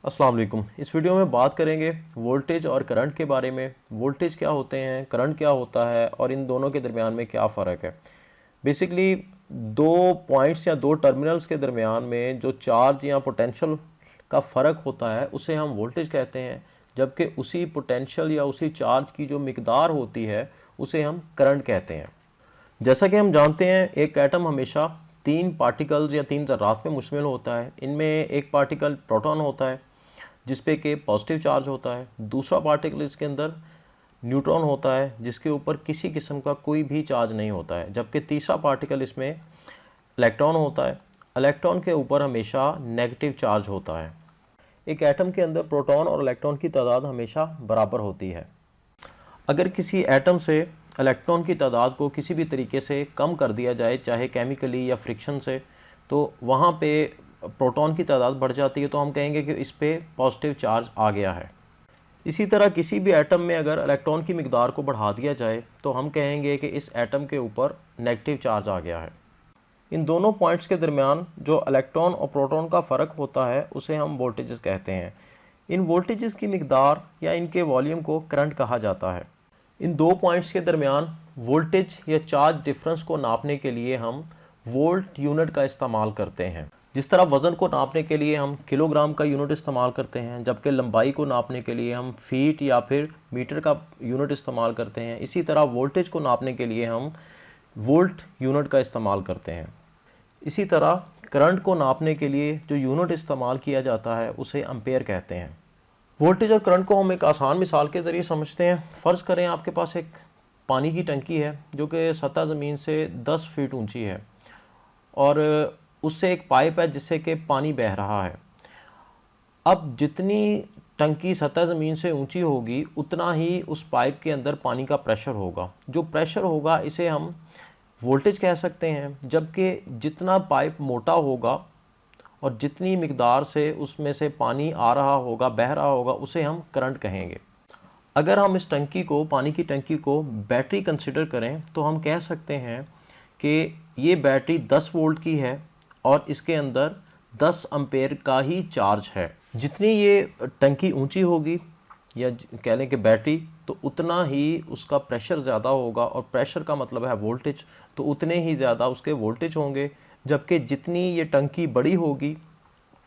अस्सलाम वालेकुम। इस वीडियो में बात करेंगे वोल्टेज और करंट के बारे में। वोल्टेज क्या होते हैं, करंट क्या होता है और इन दोनों के दरमियान में क्या फ़र्क है। बेसिकली दो पॉइंट्स या दो टर्मिनल्स के दरमियान में जो चार्ज या पोटेंशियल का फ़र्क होता है उसे हम वोल्टेज कहते हैं, जबकि उसी पोटेंशियल या उसी चार्ज की जो मिकदार होती है उसे हम करंट कहते हैं। जैसा कि हम जानते हैं, एक एटम हमेशा तीन पार्टिकल्स या तीन ज़र्रात पे मुश्तमिल होता है। इनमें एक पार्टिकल प्रोटॉन होता है जिस पे कि पॉजिटिव चार्ज होता है, दूसरा पार्टिकल इसके अंदर न्यूट्रॉन होता है जिसके ऊपर किसी किस्म का कोई भी चार्ज नहीं होता है, जबकि तीसरा पार्टिकल इसमें इलेक्ट्रॉन होता है। इलेक्ट्रॉन के ऊपर हमेशा नेगेटिव चार्ज होता है। एक एटम के अंदर प्रोटॉन और इलेक्ट्रॉन की तादाद हमेशा बराबर होती है। अगर किसी एटम से इलेक्ट्रॉन की तादाद को किसी भी तरीके से कम कर दिया जाए, चाहे केमिकली या फ्रिक्शन से, तो वहाँ पे प्रोटॉन की तादाद बढ़ जाती है, तो हम कहेंगे कि इस पे पॉजिटिव चार्ज आ गया है। इसी तरह किसी भी एटम में अगर इलेक्ट्रॉन की मिकदार को बढ़ा दिया जाए तो हम कहेंगे कि इस एटम के ऊपर नेगेटिव चार्ज आ गया है। इन दोनों पॉइंट्स के दरमियान जो इलेक्ट्रॉन और प्रोटॉन का फ़र्क होता है उसे हम वोल्टेजेस कहते हैं। इन वोल्टेजेस की मिकदार या इनके वॉल्यूम को करंट कहा जाता है। इन दो पॉइंट्स के दरमियान वोल्टेज या चार्ज डिफरेंस को नापने के लिए हम वोल्ट यूनिट का इस्तेमाल करते हैं। जिस तरह वज़न को नापने के लिए हम किलोग्राम का यूनिट इस्तेमाल करते हैं, जबकि लंबाई को नापने के लिए हम फीट या फिर मीटर का यूनिट इस्तेमाल करते हैं, इसी तरह वोल्टेज को नापने के लिए हम वोल्ट यूनिट का इस्तेमाल करते हैं। इसी तरह करंट को नापने के लिए जो यूनिट इस्तेमाल किया जाता है उसे एम्पेयर कहते हैं। वोल्टेज और करंट को हम एक आसान मिसाल के ज़रिए समझते हैं। फ़र्ज़ करें आपके पास एक पानी की टंकी है जो कि सतह ज़मीन से 10 फीट ऊंची है और उससे एक पाइप है जिससे कि पानी बह रहा है। अब जितनी टंकी सतह ज़मीन से ऊंची होगी उतना ही उस पाइप के अंदर पानी का प्रेशर होगा। जो प्रेशर होगा इसे हम वोल्टेज कह सकते हैं, जबकि जितना पाइप मोटा होगा और जितनी मिकदार से उसमें से पानी आ रहा होगा, बह रहा होगा, उसे हम करंट कहेंगे। अगर हम इस टंकी को, पानी की टंकी को बैटरी कंसिडर करें तो हम कह सकते हैं कि ये बैटरी 10 वोल्ट की है और इसके अंदर 10 एम्पेयर का ही चार्ज है। जितनी ये टंकी ऊंची होगी या कह लें कि बैटरी, तो उतना ही उसका प्रेशर ज़्यादा होगा और प्रेशर का मतलब है वोल्टेज, तो उतने ही ज़्यादा उसके वोल्टेज होंगे। जबकि जितनी ये टंकी बड़ी होगी,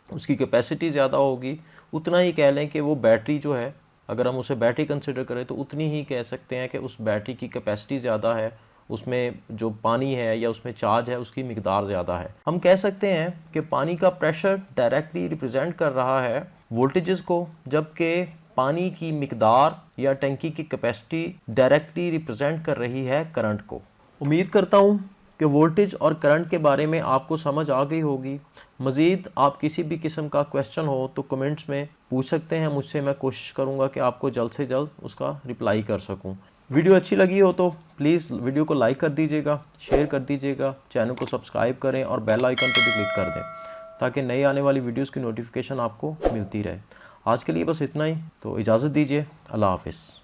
उसकी कैपेसिटी ज़्यादा होगी, उतना ही कह लें कि वो बैटरी जो है, अगर हम उसे बैटरी कंसिडर करें तो उतनी ही कह सकते हैं कि उस बैटरी की कैपेसिटी ज़्यादा है, उसमें जो पानी है या उसमें चार्ज है उसकी मिकदार ज़्यादा है। हम कह सकते हैं कि पानी का प्रेशर डायरेक्टली रिप्रेजेंट कर रहा है वोल्टेजेस को, जबकि पानी की मिकदार या टंकी की कैपेसिटी डायरेक्टली रिप्रेजेंट कर रही है करंट को। उम्मीद करता हूँ कि वोल्टेज और करंट के बारे में आपको समझ आ गई होगी। मज़ीद आप किसी भी किस्म का क्वेश्चन हो तो कमेंट्स में पूछ सकते हैं मुझसे। मैं कोशिश करूँगा कि आपको जल्द से जल्द उसका रिप्लाई कर सकूँ। वीडियो अच्छी लगी हो तो प्लीज़ वीडियो को लाइक कर दीजिएगा, शेयर कर दीजिएगा, चैनल को सब्सक्राइब करें और बेल आइकन पर भी क्लिक कर दें ताकि नई आने वाली वीडियोज़ की नोटिफिकेशन आपको मिलती रहे। आज के लिए बस इतना ही, तो इजाज़त दीजिए। अल्लाह हाफ़िज़।